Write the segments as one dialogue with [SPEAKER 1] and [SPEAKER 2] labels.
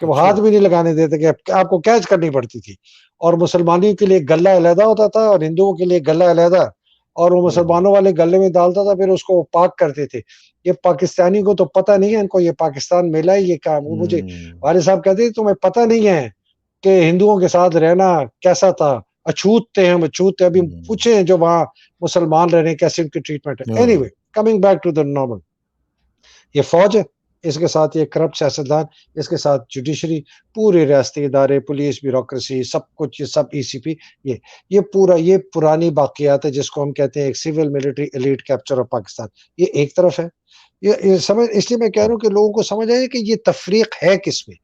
[SPEAKER 1] کہ وہ
[SPEAKER 2] اچھا
[SPEAKER 1] ہاتھ بھی نہیں لگانے دیتے، کہ آپ کو کیچ کرنی پڑتی تھی، اور مسلمانوں کے لیے غلہ علیحدہ ہوتا تھا اور ہندوؤں کے لیے غلہ علیحدہ، اور وہ
[SPEAKER 2] اوہو
[SPEAKER 1] مسلمانوں والے غلے میں ڈالتا تھا، پھر اس کو پاک کرتے تھے. یہ پاکستانی کو تو پتہ نہیں ہے، ان کو یہ پاکستان ملا ہے یہ کام. وہ مجھے والد صاحب کہتے تھے تمہیں پتہ نہیں ہے کہ ہندوؤں کے ساتھ رہنا کیسا تھا، اچھوت تھے ہم، اچھوت تھے. ابھی پوچھیں جو وہاں مسلمان رہ رہے ہیں کیسے ان کی ٹریٹمنٹ ہے. Anyway, coming back to the normal, یہ فوج ہے، اس کے ساتھ یہ کرپٹ سیاستدان، اس کے ساتھ جوڈیشری، پورے ریاستی ادارے، پولیس، بیوروکریسی، سب کچھ، یہ سب ای سی پی، یہ پورا، یہ پرانی باقیات ہے جس کو ہم کہتے ہیں ایک civil military elite capture of Pakistan. یہ ایک طرف ہے. یہ سمجھ، اس لیے میں کہہ رہا ہوں کہ لوگوں کو سمجھ آئے کہ یہ تفریق ہے کس میں،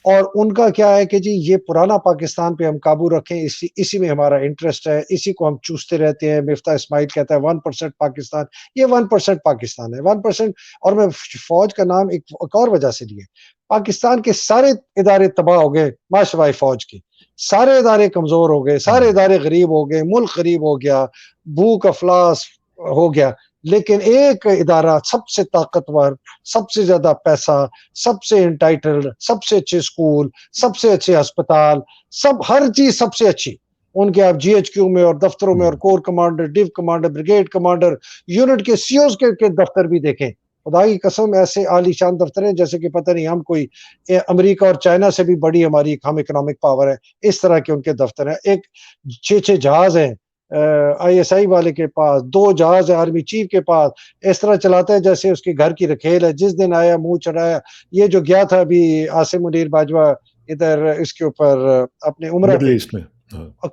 [SPEAKER 1] اور ان کا کیا ہے کہ جی یہ پرانا پاکستان پہ ہم قابو رکھیں، اسی میں ہمارا انٹرسٹ ہے، اسی کو ہم چوستے رہتے ہیں. مفتاح اسماعیل کہتا ہے 1% پاکستان، یہ 1% پاکستان ہے، 1%. اور میں فوج کا نام ایک اور وجہ سے لیے، پاکستان کے سارے ادارے تباہ ہو گئے ماشوائے فوج کے، سارے ادارے کمزور ہو گئے، سارے ادارے غریب ہو گئے، ملک غریب ہو گیا، بھوک افلاس ہو گیا. لیکن ایک ادارہ سب سے طاقتور، سب سے زیادہ پیسہ، سب سے انٹائٹلڈ، سب سے اچھے اسکول، سب سے اچھے ہسپتال، سب ہر چیز سب سے اچھی ان کے، آپ جی ایچ کیو میں اور دفتروں میں، اور corps commander, due commander, brigade commander, unit کے سی اوز کے دفتر بھی دیکھیں، خدا کی قسم ایسے عالی شان دفتر ہیں جیسے کہ پتہ نہیں ہم کوئی امریکہ اور چائنا سے بھی بڑی ہماری ہم اکنامک پاور ہے. اس طرح کے ان کے دفتر ہیں. ایک 6 جہاز ہیں آئی ایس آئی والے کے پاس، 2 جہاز ہیں آرمی چیف کے پاس. اس طرح چلاتا ہے جیسے اس کی گھر کی رکھیل ہے. جس دن آیا منہ چڑھایا. یہ جو گیا تھا ابھی عاصم منیر باجوہ ادھر اس کے اوپر اپنے عمرہ
[SPEAKER 2] مڈل
[SPEAKER 1] پہ،
[SPEAKER 2] ایسٹ میں.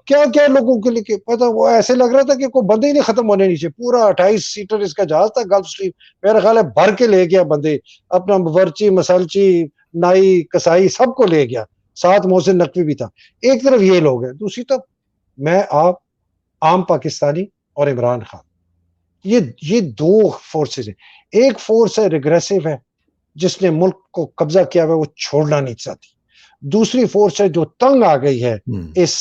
[SPEAKER 1] کیا کیا لوگوں کے لیے پتا، وہ ایسے لگ رہا تھا کہ کوئی بندے ہی نہیں ختم ہونے نیچے. پورا 28 سیٹر اس کا جہاز تھا، گلف اسٹریم، میرا خیال ہے بھر کے لے گیا بندے، اپنا ورچی، مسلچی، نائی، کسائی سب کو لے گیا، ساتھ محسن نقوی بھی تھا. ایک طرف یہ لوگ ہیں، دوسری طرف میں، آپ، عام پاکستانی اور عمران خان. یہ 2 فورسز ہیں. ایک فورس ہے ریگریسو ہے جس نے ملک کو قبضہ کیا ہوا ہے، وہ چھوڑنا نہیں چاہتی. دوسری فورس ہے جو تنگ آ گئی ہے اس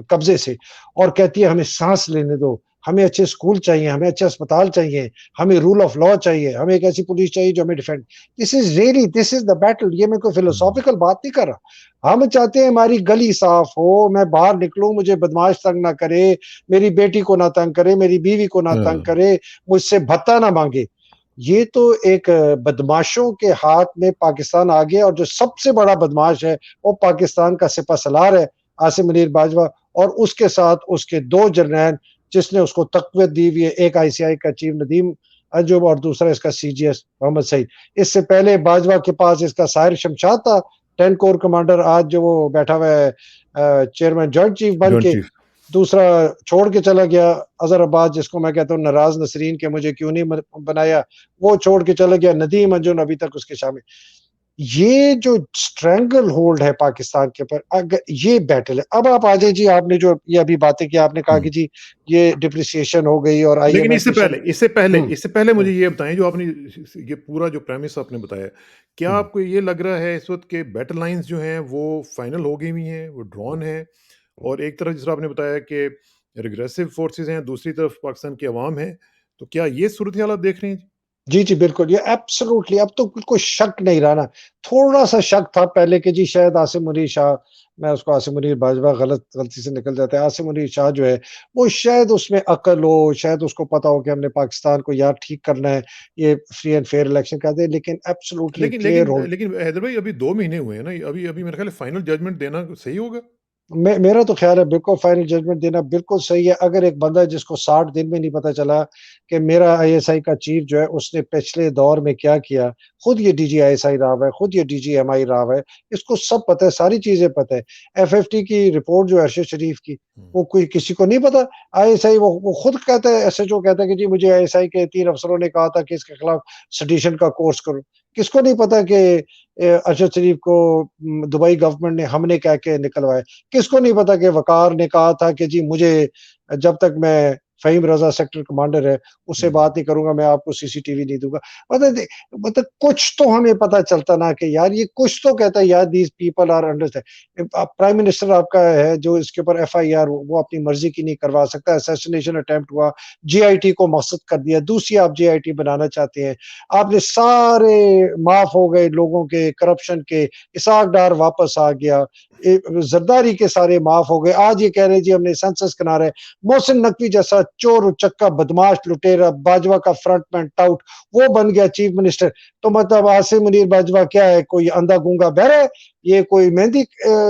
[SPEAKER 1] قبضے سے، اور کہتی ہے ہمیں سانس لینے دو، ہمیں اچھے اسکول چاہیے، ہمیں اچھے اسپتال چاہیے، ہمیں رول آف لا چاہیے، ہمیں ایک ایسی پولیس چاہیے جو ہمیں defend. This is the battle. یہ میں کوئی فلسافیکل بات نہیں کر رہا. ہم چاہتے ہیں ہماری گلی صاف ہو، میں باہر نکلوں مجھے بدماش تنگ نہ کرے، میری بیٹی کو نہ تنگ کرے، میری بیوی کو نہ تنگ کرے، مجھ سے بھتہ نہ مانگے. یہ تو ایک بدماشوں کے ہاتھ میں پاکستان آ گیا، اور جو سب سے بڑا بدماش ہے وہ پاکستان کا سپہ سالار ہے عاصم منیر باجوہ، اور اس کے ساتھ اس کے 2 جرنیل جس نے اس کو تقویت دی ہوئی ہے، ایک آئی سی آئی کا چیف ندیم انجم اور دوسرا اس کا سی جی ایس محمد سعید. اس سے پہلے باجوہ کے پاس اس کا ساحر شمشاد تھا 10 کور کمانڈر، آج جو وہ بیٹھا ہوا ہے چیئرمین جوائنٹ چیف بن کے. دوسرا چھوڑ کے چلا گیا اظہر عباس، جس کو میں کہتا ہوں ناراض نسرین کہ مجھے کیوں نہیں بنایا، وہ چھوڑ کے چلا گیا. ندیم انجم ابھی تک اس کے شامل. یہ جو سٹرینگل ہولڈ ہے پاکستان کے اوپر، یہ بیٹل ہے. اب آپ آ جائیں جی، آپ نے جو یہ ابھی باتیں کی، آپ نے کہا کہ جی یہ ڈپریسیشن ہو گئی اور آئی ایم
[SPEAKER 2] لیکن
[SPEAKER 1] ایف
[SPEAKER 2] اس سے پہلے مجھے یہ بتائیں، جو آپ نے یہ پورا جو پریمس آپ نے بتایا، کیا آپ کو یہ لگ رہا ہے اس وقت کہ بیٹل لائنز جو ہیں وہ فائنل ہو گئی ہوئی ہیں، وہ ڈرون ہیں، اور ایک طرف جس طرح آپ نے بتایا کہ ریگریسو فورسز ہیں، دوسری طرف پاکستان کی عوام ہے، تو کیا یہ صورتحال آپ دیکھ رہے ہیں؟
[SPEAKER 1] جی جی بالکل، یہ ایبسلوٹلی. اب تو کوئی شک نہیں رہا نا. تھوڑا سا شک تھا پہلے کہ جی شاید عاصم منیر شاہ، میں اس کو عاصم منیر باجوہ غلطی سے نکل جاتا ہے، عاصم منیر شاہ جو ہے وہ شاید اس میں عقل ہو، شاید اس کو پتا ہو کہ ہم نے پاکستان کو یار ٹھیک کرنا ہے، یہ فری اینڈ فیئر الیکشن کر دے. لیکن ایبسلوٹلی
[SPEAKER 2] لیکن
[SPEAKER 1] کلیئر
[SPEAKER 2] لیکن
[SPEAKER 1] ہو.
[SPEAKER 2] لیکن حیدر بھائی، ابھی 2 مہینے ہوئے ہیں نا، ابھی میرے خیال ہے فائنل ججمنٹ دینا صحیح ہوگا.
[SPEAKER 1] میرا تو خیال ہے بالکل فائنل ججمنٹ دینا بالکل صحیح ہے. اگر ایک بندہ جس کو 60 دن میں نہیں پتا چلا کہ میرا آئی ایس آئی کا چیف جو ہے اس نے پچھلے دور میں کیا کیا، خود یہ D G I S I رہا ہے، خود یہ ڈی جی ایم آئی رہا ہے، اس کو سب پتہ ہے، ساری چیزیں پتہ ہے. ایف ایف ٹی کی رپورٹ جو ارشد شریف کی، وہ کوئی کسی کو نہیں پتا. آئی ایس آئی وہ خود کہتا ہے، ایس ایچ او کہتا ہے کہ جی مجھے آئی ایس آئی کے 3 افسروں نے کہا تھا کہ اس کے خلاف سیڈیشن کا کورس کرو. کس کو نہیں پتا کہ ارشد شریف کو دبئی گورنمنٹ نے ہم نے کہہ کے نکلوایا. کس کو نہیں پتا کہ وقار نے کہا تھا کہ جی مجھے جب تک میں فہیم رضا سیکٹر کمانڈر ہے، اس سے بات نہیں کروں گا، میں آپ کو سی سی ٹی وی نہیں دوں گا. مطلب کچھ تو ہمیں پتا چلتا نا کہ یار یہ کچھ تو کہتا ہے یار these people are understand. Prime minister آپ کا ہے جو اس کے اوپر ایف آئی آر وہ اپنی مرضی کی نہیں کروا سکتا. اسیسینیشن اٹمپٹ ہوا، جے آئی ٹی کو مقصد کر دیا، دوسری آپ جے آئی ٹی بنانا چاہتے ہیں. آپ نے سارے معاف ہو گئے لوگوں کے کرپشن کے، اسحاق ڈار واپس آ گیا، زرداری کے سارے معاف ہو گئے. آج یہ کہہ رہے جی ہم نے سینسس کرا رہے. محسن نقوی جیسا چور چکا بدماش لٹیرا باجوہ کا فرنٹ مین ٹاؤٹ وہ بن گیا چیف منسٹر. تو مطلب عاصم منیر باجوہ کیا ہے، کوئی اندھا گونگا بہرا ہے؟ یہ کوئی مہندی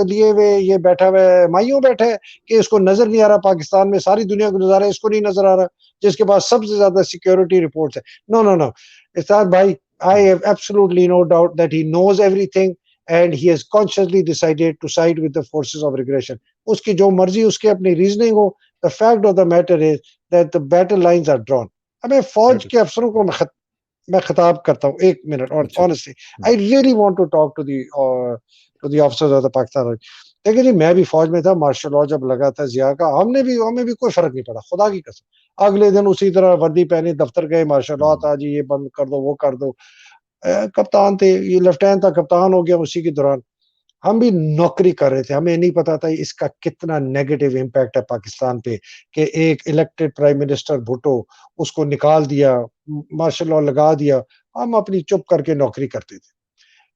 [SPEAKER 1] لیے ہوئے یہ بیٹھا ہوا ہے، مائیوں بیٹھا ہے کہ اس کو نظر نہیں آ رہا پاکستان میں ساری دنیا کو نظر ہے، اس کو نہیں نظر آ رہا جس کے پاس سب سے زیادہ سیکیورٹی رپورٹس ہے. نو نو نو اسحاق بھائی، I have absolutely no doubt that he knows everything and he has consciously decided to side with the forces of regression. اس کی جو مرضی، اس کی اپنی reasoning who. The fact of the matter is that the battle lines are drawn. اب میں فوج کے افسروں کو میں خطاب کرتا ہوں ایک minute. honestly I really want to talk to the officers of the Pakistan. دیکھیں جی میں بھی فوج میں تھا، مارشل لاء جب لگا تھا ضیاء کا ہمیں بھی کوئی فرق نہیں پڑا، خدا کی قسم. اگلے دن اسی طرح وردی پہنی دفتر گئے، مارشل لاء تھا جی یہ بند کر دو وہ کر دو. کپتان تھے، یہ لیفٹیننٹ تھا کپتان ہو گیا اسی کے دوران. ہم بھی نوکری کر رہے تھے، ہمیں نہیں پتا تھا اس کا کتنا نیگیٹو امپیکٹ ہے پاکستان پہ کہ ایک الیکٹڈ پرائم منسٹر بھٹو اس کو نکال دیا، مارشل لاء لگا دیا. ہم اپنی چپ کر کے نوکری کرتے تھے.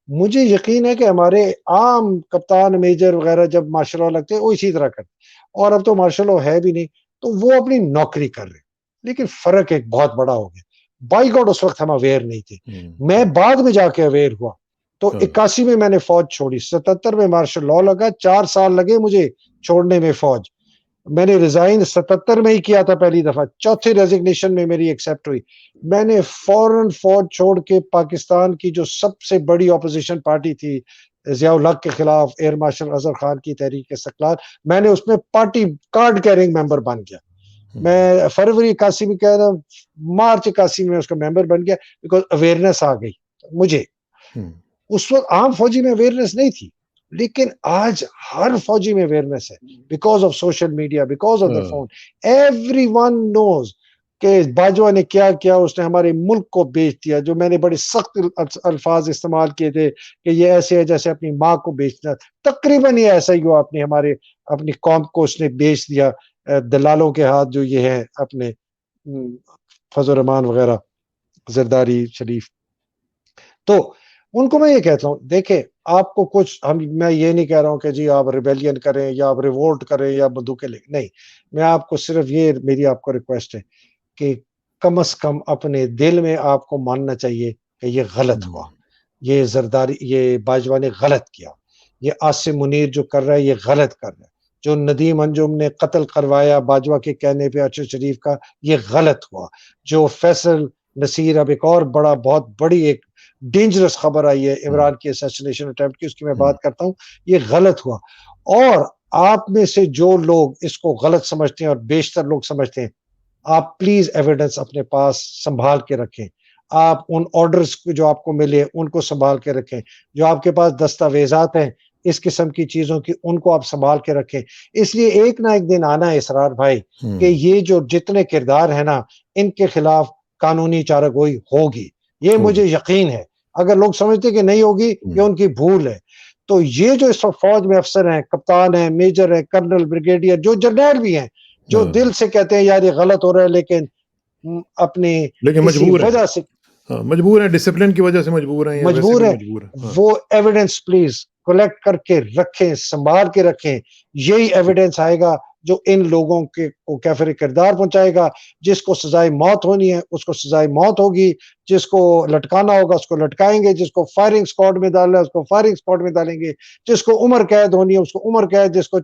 [SPEAKER 1] مجھے یقین ہے کہ ہمارے عام کپتان میجر وغیرہ جب مارشل لاء لگتے وہ اسی طرح کرتے، اور اب تو مارشل لاء ہے بھی نہیں تو وہ اپنی نوکری کر رہے. لیکن فرق ایک بہت بڑا ہو گیا. بائی گاڈ اس وقت ہم اویئر نہیں تھے، میں بعد میں جا کے اویئر ہوا. تو 81 میں نے فوج چھوڑی، 77 میں مارشل لاء لگا، 4 سال لگے مجھے چھوڑنے میں فوج. میں نے ریزائن 77 میں ہی کیا تھا پہلی دفعہ، چوتھی ریزگنیشن میں میری ایکسیپٹ ہوئی. میں نے فوراً فوج چھوڑ کے پاکستان کی جو سب سے بڑی اپوزیشن پارٹی تھی ضیاء الحق کے خلاف، ایئر مارشل اظہر خان کی تحریک استقلال، میں نے اس میں پارٹی کارڈ کیرنگ ممبر بن گیا. میں فروری 81 میں کہہ رہا ہوں، مارچ 81 میں اس کا ممبر بن گیا بیکاز اویئرنیس آ گئی مجھے. اس وقت عام فوجی میں اویئرنیس نہیں تھی، لیکن آج ہر فوجی میں اویئرنیس ہے because of social media, because of the phone. Every one knows کہ باجوہ نے کیا کیا، اس نے ہمارے ملک کو بیچ دیا. جو میں نے بڑے سخت الفاظ استعمال کیے تھے کہ یہ ایسے ہے جیسے اپنی ماں کو بیچنا، تقریباً یہ ایسا ہی ہوا. اپنی قوم کو اس نے بیچ دیا دلالوں کے ہاتھ، جو یہ ہیں اپنے فضل الرحمان وغیرہ، زرداری شریف. تو ان کو میں یہ کہتا ہوں دیکھیں آپ کو کچھ میں یہ نہیں کہہ رہا ہوں کہ جی آپ ریبیلین کریں یا آپ ریوولٹ کریں یا بندوقیں لیں، نہیں. میں آپ کو صرف یہ میری آپ کو ریکویسٹ ہے کہ کم از کم اپنے دل میں آپ کو ماننا چاہیے کہ یہ غلط ہوا، یہ زرداری، یہ باجوہ نے غلط کیا، یہ عاصم منیر جو کر رہا ہے یہ غلط کر رہا ہے. جو ندیم انجم نے قتل کروایا باجوہ کے کہنے پہ ارشد شریف کا، یہ غلط ہوا. جو فیصل نصیر، اب ایک اور بہت بڑی ایک ڈینجرس خبر آئی ہے عمران کی اسیسینیشن اٹمپٹ کی، اس کی میں بات کرتا ہوں، یہ غلط ہوا. اور آپ میں سے جو لوگ اس کو غلط سمجھتے ہیں اور بیشتر لوگ سمجھتے ہیں، آپ پلیز ایویڈنس اپنے پاس سنبھال کے رکھیں. آپ ان آرڈرز جو آپ کو ملے ان کو سنبھال کے رکھیں. جو آپ کے پاس دستاویزات ہیں اس قسم کی چیزوں کی، ان کو آپ سنبھال کے رکھیں. اس لیے ایک نہ ایک دن آنا ہے اسرار بھائی کہ یہ جو جتنے کردار ہیں نا، ان کے خلاف قانونی چارہ گوئی ہوگی. یہ مجھے یقین ہے. اگر لوگ سمجھتے کہ نہیں ہوگی، یہ ان کی بھول ہے. تو یہ جو اس وقت فوج میں افسر ہیں، کپتان ہیں، میجر ہیں، کرنل، بریگیڈیئر، جو جرنیل بھی ہیں، جو دل سے کہتے ہیں یار یہ غلط ہو رہا ہے لیکن اپنی کسی وجہ سے
[SPEAKER 2] مجبور ہیں، ڈسپلن کی وجہ سے مجبور ہیں، یا ویسے بھی مجبور ہیں،
[SPEAKER 1] وہ ایویڈنس پلیز کلیکٹ کر کے رکھیں، سنبھال کے رکھیں. یہی ایویڈنس آئے گا جو ان لوگوں کو کیفر کردار پہنچائے گا. جس کو سزائے موت ہونی ہے اس کو سزائے موت ہوگی، جس کو لٹکانا ہوگا اس کو لٹکائیں گے، جس کو فائرنگ سکواڈ میں ڈالنا ہے اس کو فائرنگ سکواڈ میں ڈالیں گے، جس کو عمر قید ہونی ہے اس کو عمر قید، جس کو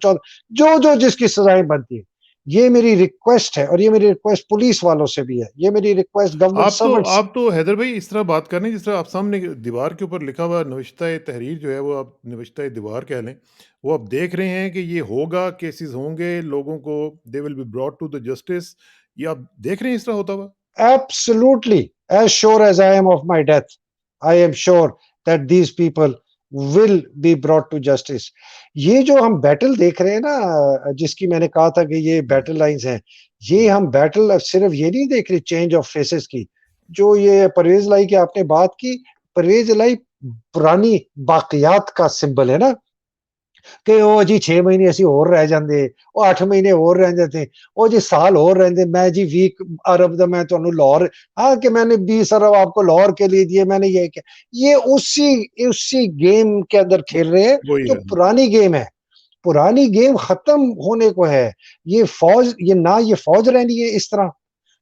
[SPEAKER 1] جو جس کی سزائیں بنتی ہیں. یہ میری ریکویسٹ ہے، اور یہ میری ریکویسٹ پولیس والوں سے بھی ہے، یہ میری ریکویسٹ گورنمنٹ سرونٹس.
[SPEAKER 2] آپ تو حیدر بھائی اس طرح بات کر رہے ہیں جس طرح آپ سامنے دیوار کے اوپر لکھا ہوا نوشتہ تحریر جو ہے، وہ آپ نوشتہ دیوار کہہ لیں، وہ آپ دیکھ رہے ہیں کہ یہ ہوگا، کیسز ہوں گے، لوگوں کو they will be brought to the justice. یہ آپ دیکھ رہے ہیں اس طرح ہوتا ہوا؟
[SPEAKER 1] Absolutely. As sure as I am of my death, I am sure that these people will be brought to justice. یہ جو ہم بیٹل دیکھ رہے ہیں نا، جس کی میں نے کہا تھا کہ یہ بیٹل لائنز ہیں، یہ ہم بیٹل اب صرف یہ نہیں دیکھ رہے چینج آف فیسز کی. جو یہ پرویز لائی کی آپ نے بات کی، پرویز لائی پرانی باقیات کا سمبل ہے نا، کہ وہ جی 6 مہینے اسی اور رہ جاندے، وہ 8 مہینے اور رہ جاتے، وہ جی سال اور رہندے، میں جی 20 ارب دا میں تمہیں لاہور، ہاں کہ میں نے 20 ارب آپ کو لاہور کے لیے دیے، میں نے یہ کیا. یہ اسی گیم کے اندر کھیل رہے ہیں
[SPEAKER 2] وہی
[SPEAKER 1] جو
[SPEAKER 2] ہے.
[SPEAKER 1] پرانی گیم ہے. پرانی گیم ختم ہونے کو ہے. یہ فوج، یہ نہ یہ فوج رہنی ہے اس طرح،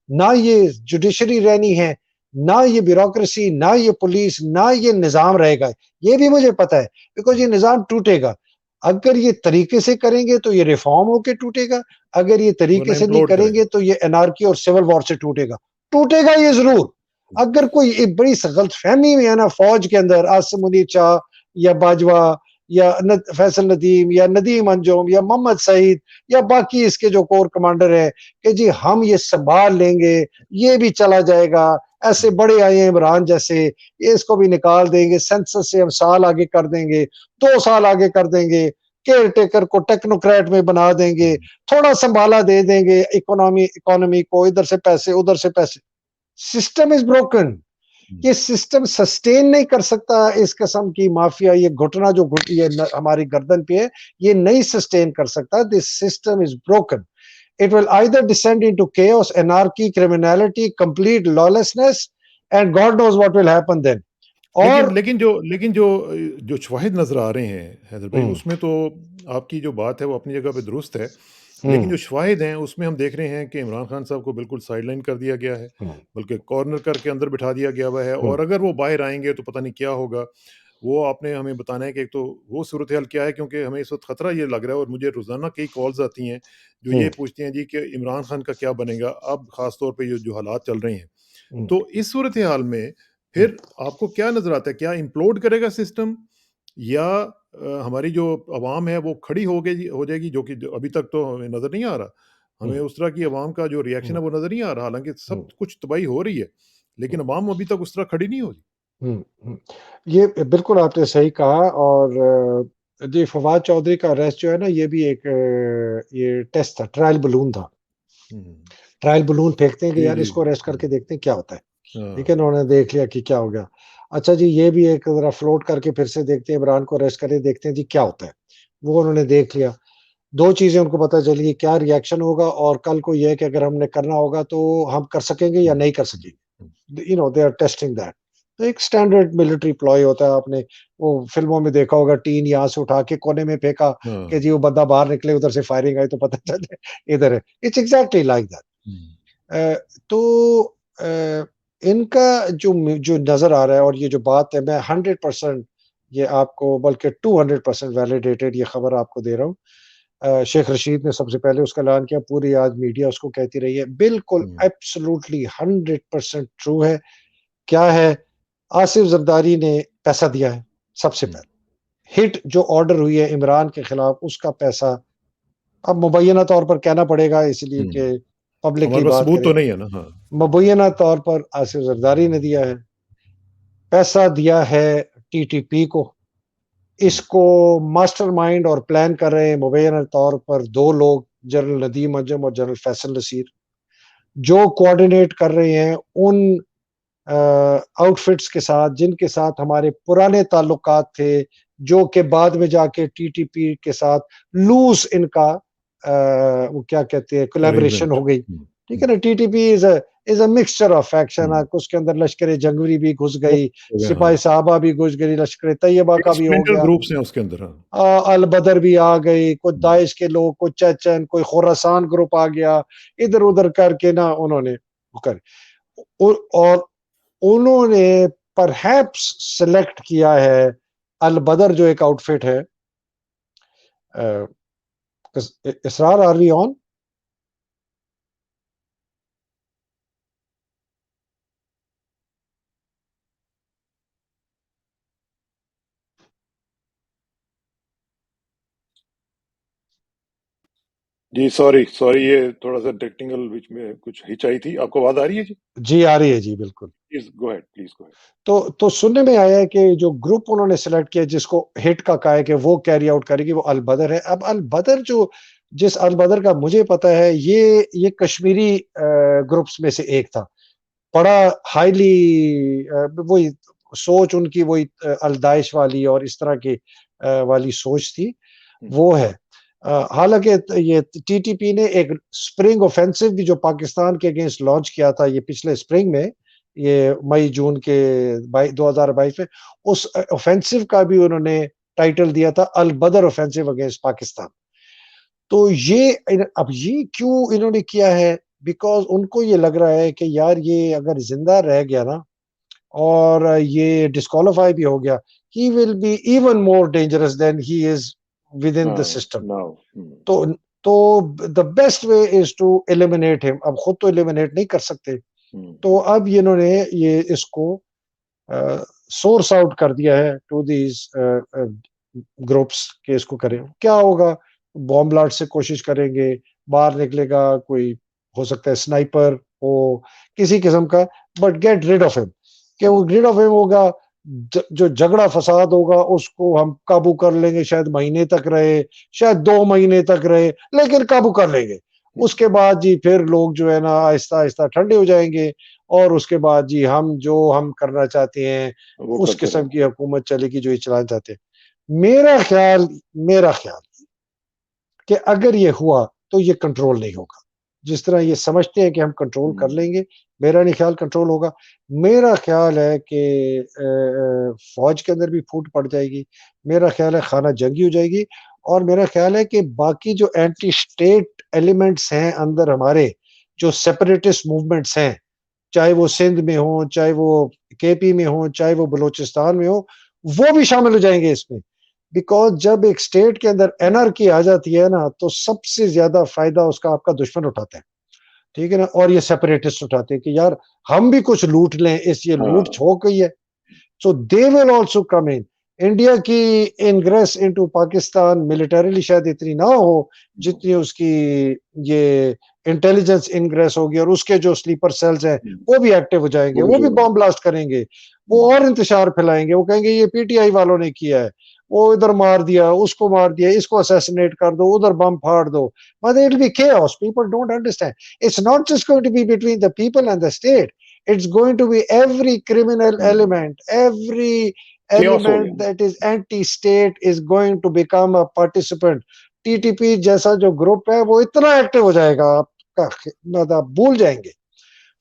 [SPEAKER 1] نہ یہ جوڈیشری رہنی ہے، نہ یہ بیوروکریسی، نہ یہ پولیس، نہ یہ نظام رہے گا. یہ بھی مجھے پتا ہے، بیکاز یہ نظام ٹوٹے گا. اگر یہ طریقے سے کریں گے تو یہ ریفارم ہو کے ٹوٹے گا، اگر یہ طریقے
[SPEAKER 2] ورنہ
[SPEAKER 1] سے نہیں
[SPEAKER 2] امپلوڈ
[SPEAKER 1] کریں
[SPEAKER 2] کرے
[SPEAKER 1] گے
[SPEAKER 2] گا.
[SPEAKER 1] تو یہ انارکی اور سول وار سے ٹوٹے گا. ٹوٹے گا یہ ضرور. اگر کوئی ایک بڑی غلط فہمی میں ہے نا فوج کے اندر، آصم منیر شاہ یا باجوہ یا فیصل ندیم یا ندیم انجم یا محمد سعید یا باقی اس کے جو کور کمانڈر ہیں کہ جی ہم یہ سنبھال لیں گے، یہ بھی چلا جائے گا، ایسے بڑے آئے ہیں عمران جیسے، یہ اس کو بھی نکال دیں گے، سینسس سے ہم سال آگے کر دیں گے، 2 سال آگے کر دیں گے، کیئر ٹیکر کو ٹیکنوکریٹ میں بنا دیں گے، تھوڑا سنبھالا دے دیں گے اکانومی کو، ادھر سے پیسے ادھر سے پیسے. System is broken. یہ سسٹم سسٹین نہیں کر سکتا. اس قسم کی مافیا، یہ گھٹنا جو یہ ہماری گردن پہ ہے، یہ نہیں سسٹین کر سکتا. This system is broken. It will either descend into chaos, anarchy, criminality, complete lawlessness, and God knows what will happen then. اور
[SPEAKER 2] لیکن جو شواہد نظر آ رہے ہیں حیدر بھائی،
[SPEAKER 1] ہوں
[SPEAKER 2] اس میں تو آپ کی جو بات ہے وہ اپنی جگہ پہ درست ہے، لیکن
[SPEAKER 1] ہوں
[SPEAKER 2] جو شواہد ہیں اس میں ہم دیکھ رہے ہیں کہ عمران خان صاحب کو بالکل سائڈ لائن کر دیا گیا ہے،
[SPEAKER 1] ہوں
[SPEAKER 2] بلکہ کارنر کر کے اندر بٹھا دیا گیا ہوا ہے،
[SPEAKER 1] ہوں
[SPEAKER 2] اور اگر وہ باہر آئیں گے تو پتہ نہیں کیا ہوگا. وہ آپ نے ہمیں بتانا ہے کہ ایک تو وہ صورتحال کیا ہے، کیونکہ ہمیں اس وقت خطرہ یہ لگ رہا ہے، اور مجھے روزانہ کئی کالز آتی ہیں جو
[SPEAKER 1] ہوں
[SPEAKER 2] یہ پوچھتی ہیں جی کہ عمران خان کا کیا بنے گا اب، خاص طور پہ جو حالات چل رہے ہیں.
[SPEAKER 1] ہوں
[SPEAKER 2] تو اس صورتحال میں
[SPEAKER 1] ہوں
[SPEAKER 2] پھر آپ کو کیا نظر آتا ہے؟ کیا امپلوڈ کرے گا سسٹم، یا ہماری جو عوام ہے وہ کھڑی ہو جائے گی، جو کہ ابھی تک تو ہمیں نظر نہیں آ رہا. ہمیں
[SPEAKER 1] ہوں
[SPEAKER 2] اس طرح کی عوام کا جو ریئیکشن
[SPEAKER 1] ہوں
[SPEAKER 2] ہے وہ نظر نہیں آ رہا، حالانکہ
[SPEAKER 1] ہوں
[SPEAKER 2] سب کچھ تباہی ہو رہی ہے، لیکن عوام ابھی تک اس طرح کھڑی نہیں ہو رہی.
[SPEAKER 1] ہوں ہوں. یہ بالکل آپ نے صحیح کہا. اور جی فواد چودھری کا اریسٹ جو ہے نا، یہ بھی ایک یہ ٹیسٹ تھا، ٹرائل بلون تھا.
[SPEAKER 2] ہوں.
[SPEAKER 1] ٹرائل بلون پھینکتے ہیں کہ
[SPEAKER 2] جی
[SPEAKER 1] یار
[SPEAKER 2] جی.
[SPEAKER 1] اس کو اریسٹ کر
[SPEAKER 2] ہوں.
[SPEAKER 1] کے دیکھتے ہیں کیا ہوتا ہے. ٹھیک ہے،
[SPEAKER 2] ہاں.
[SPEAKER 1] انہوں نے دیکھ لیا کہ کیا ہو گیا. اچھا جی یہ بھی ایک ذرا فلوٹ کر کے پھر سے دیکھتے ہیں، عمران کو اریسٹ کرے دیکھتے ہیں جی کیا ہوتا ہے. وہ انہوں نے دیکھ لیا. دو چیزیں ان کو پتہ چلی، کیا ریئیکشن ہوگا، اور کل کو یہ ہے کہ اگر ہم نے کرنا ہوگا تو ہم کر سکیں گے یا
[SPEAKER 2] ہوں.
[SPEAKER 1] نہیں کر سکیں
[SPEAKER 2] ہوں. ہوں.
[SPEAKER 1] گے. They are testing that. ایک اسٹینڈرڈ ملٹری پلائی ہوتا ہے. آپ نے وہ فلموں میں دیکھا ہوگا، ٹین یہاں سے اٹھا کے کونے میں پھینکا
[SPEAKER 2] ہاں.
[SPEAKER 1] کہ جی وہ بندہ باہر نکلے، ادھر سے فائرنگ آئی تو پتہ چلے ادھر ہے. It's exactly like that.
[SPEAKER 2] ہوں.
[SPEAKER 1] تو ان کا جو نظر آ رہا ہے، اور یہ جو بات ہے، میں 100% یہ آپ کو، بلکہ 200% ویلیڈیٹڈ یہ خبر آپ کو دے رہا ہوں. شیخ رشید نے سب سے پہلے اس کا اعلان کیا، پوری آج میڈیا اس کو کہتی رہی ہے. بالکل
[SPEAKER 2] ہوں.
[SPEAKER 1] ایبسلوٹلی 100% ٹرو ہے. کیا ہے؟ آصف زرداری نے پیسہ دیا ہے سب سے
[SPEAKER 2] ہوں.
[SPEAKER 1] پہلے. ہٹ جو آرڈر ہوئی ہے عمران کے خلاف، اس کا پیسہ اب مبینہ طور پر کہنا پڑے گا اس لیے
[SPEAKER 2] ہوں.
[SPEAKER 1] کہ
[SPEAKER 2] ہمارے
[SPEAKER 1] پبلکلی
[SPEAKER 2] پاس
[SPEAKER 1] بات
[SPEAKER 2] ثبوت
[SPEAKER 1] کریں.
[SPEAKER 2] تو نہیں ہے نا. ہاں.
[SPEAKER 1] مبینہ طور پر آصف زرداری نے دیا ہے. پیسہ دیا ہے ٹی ٹی پی کو. اس
[SPEAKER 2] ہوں.
[SPEAKER 1] کو ماسٹر مائنڈ اور پلان کر رہے ہیں مبینہ طور پر دو لوگ، جنرل ندیم انجم اور جنرل فیصل نصیر، جو کوآرڈینیٹ کر رہے ہیں ان آؤٹ فٹس کے ساتھ جن کے ساتھ ہمارے پرانے تعلقات تھے، جو کہ بعد میں جا کے ٹی ٹی پی کے ساتھ لوز ان کا وہ کیا کہتے ہیں کولیبریشن
[SPEAKER 2] ارینجمنٹ.
[SPEAKER 1] ہو گئی.
[SPEAKER 2] ہوں.
[SPEAKER 1] ٹھیک
[SPEAKER 2] ہوں.
[SPEAKER 1] ہے نا. T T P is a mixture of faction.
[SPEAKER 2] ہوں.
[SPEAKER 1] اس کے اندر لشکر جنگوری بھی گھس
[SPEAKER 2] وہ
[SPEAKER 1] گئی،
[SPEAKER 2] ہو گیا. ہاں.
[SPEAKER 1] سپاہی صحابہ بھی گھس گئی، لشکر طیبہ کا بھی ہو
[SPEAKER 2] اسپلنٹر
[SPEAKER 1] گیا،
[SPEAKER 2] گروپس ہیں اس کے اندر. ہاں.
[SPEAKER 1] البدر بھی آ گئی، کچھ
[SPEAKER 2] ہوں.
[SPEAKER 1] داعش کے لوگ، کچھ چیچن، کوئی خوراسان گروپ آ گیا. ادھر ادھر کر کے نا انہوں نے کر، اور انہوں نے پرہیپس سلیکٹ کیا ہے البدر جو ایک آؤٹ فٹ ہے. Israr are we on?
[SPEAKER 2] جی سوری سوری، یہ تھوڑا سا ٹیکنیکل بیچ میں کچھ ہچائی تھی. آپ کو آواز آ رہی ہے جی؟
[SPEAKER 1] جی آ رہی ہے جی بالکل.
[SPEAKER 2] Please go ahead, please go ahead.
[SPEAKER 1] تو سننے میں آیا ہے کہ جو گروپ انہوں نے سلیکٹ کیا جس کو ہٹ کا کہا ہے کہ وہ کیری آؤٹ کرے گی، وہ البدر ہے. اب البدر جس البدر کا مجھے پتا ہے، یہ کشمیری گروپس میں سے ایک تھا. بڑا ہائیلی وہی سوچ ان کی، وہی الداعش والی اور اس طرح کی والی سوچ تھی. وہ ہے حالانکہ یہ ٹی ٹی پی نے ایک سپرنگ اوفینسو بھی جو پاکستان کے اگینسٹ لانچ کیا تھا یہ پچھلے سپرنگ میں، یہ مئی جون کے 2022 میں، اس اوفینسو کا بھی انہوں نے ٹائٹل دیا تھا البدر اوفینسو اگینسٹ پاکستان. تو اب یہ کیوں انہوں نے کیا ہے؟ بیکاز ان کو یہ لگ رہا ہے کہ یار یہ اگر زندہ رہ گیا نا اور یہ ڈسکوالیفائی بھی ہو گیا، he will be even more dangerous than he is within the system. تو تو the best way is to eliminate him. اب خود تو eliminate نہیں کر سکتے، تو اب انہوں نے اس کو سورس آؤٹ کر دیا ہے ٹو دیز گروپس کہ اس کو کریں. کیا ہوگا؟ بوم بلاسٹ سے کوشش کریں گے، باہر نکلے گا کوئی، ہو سکتا ہے سنائپر ہو کسی قسم کا، بٹ گیٹ ریڈ آف ہم. کہ وہ ریڈ آف ہم ہوگا، جو جھگڑا فساد ہوگا اس کو ہم قابو کر لیں گے. شاید مہینے تک رہے، شاید 2 مہینے تک رہے، لیکن قابو کر لیں گے. اس کے بعد جی پھر لوگ جو ہے نا آہستہ آہستہ ٹھنڈے ہو جائیں گے، اور اس کے بعد جی ہم کرنا چاہتے ہیں اس قسم کی حکومت چلے گی جو یہ چلانا چاہتے ہیں. میرا خیال کہ اگر یہ ہوا تو یہ کنٹرول نہیں ہوگا. جس طرح یہ سمجھتے ہیں کہ ہم کنٹرول کر لیں گے، میرا نہیں خیال کنٹرول ہوگا. میرا خیال ہے کہ فوج کے اندر بھی پھوٹ پڑ جائے گی، میرا خیال ہے خانہ جنگی ہو جائے گی، اور میرا خیال ہے کہ باقی جو اینٹی اسٹیٹ ایلیمنٹس ہیں اندر ہمارے، جو سیپریٹسٹ موومنٹس ہیں، چاہے وہ سندھ میں ہوں، چاہے وہ کے پی میں ہوں، چاہے وہ بلوچستان میں ہوں، وہ بھی شامل ہو جائیں گے اس میں. بیکاز جب ایک سٹیٹ کے اندر انارکی آ جاتی ہے نا تو سب سے زیادہ فائدہ اس کا آپ کا دشمن اٹھاتا ہے، ٹھیک ہے نا. اور یہ سیپریٹسٹ اٹھاتے ہیں کہ یار ہم بھی کچھ لوٹ لیں، اس یہ لوٹ چھو گئی ہے. So they will also come in. India کی انگریس انٹو پاکستان ملٹریلی شاید اتنی نہ ہو جتنی اس کی یہ انٹیلیجنس انگریس ہوگی، اور اس کے جو سلیپر سیلز ہیں وہ بھی ایکٹیو ہو جائیں گے، وہ بھی بام بلاسٹ کریں گے، وہ اور انتشار پھیلائیں گے. وہ کہیں گے یہ پی ٹی آئی والوں نے کیا ہے، وہ ادھر مار دیا، اس کو مار دیا، اس کو اسیسنیٹ کر دو، ادھر بم پھاڑ دو. But it will be chaos. People don't understand. It's not just going to be between the people and the state. It's going to be every criminal element, every element that is anti-state is going to become a participant. T T پی جیسا جو group ہے وہ اتنا active ہو جائے گا، آپ کا بھول جائیں گے.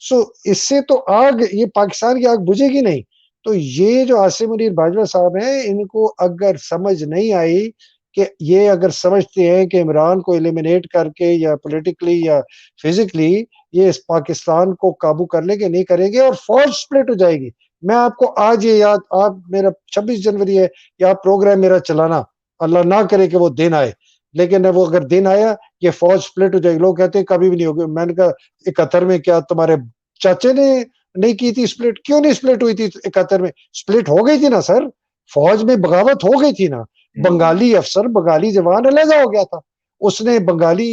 [SPEAKER 1] سو اس سے تو آگ، یہ پاکستان کی آگ بجھے گی نہیں. تو یہ جو عاصم منیر باجوہ صاحب ہیں، ان کو اگر سمجھ نہیں آئی کہ یہ اگر سمجھتے ہیں کہ عمران کو ایلیمینیٹ کر کے یا پولیٹیکلی یا فزیکلی یہ اس پاکستان کو قابو کر لیں گے، نہیں کریں گے اور فوج سپلٹ ہو جائے گی. میں آپ کو آج یہ یاد، آپ میرا 26 جنوری ہے، یا پروگرام میرا چلانا، اللہ نہ کرے کہ وہ دن آئے، لیکن وہ اگر دن آیا یہ فوج سپلٹ ہو جائے گی. لوگ کہتے ہیں کبھی بھی نہیں ہوگی. میں نے کہا 71 میں کیا تمہارے چاچے نے نہیں کی تھی سپلٹ؟ کیوں نہیں سپلٹ ہوئی تھی 71 میں؟ سپلٹ ہو گئی تھی نا سر، فوج میں بغاوت ہو گئی تھی نا. بنگالی افسر، بنگالی جوان علیحدہ ہو گیا تھا. اس نے بنگالی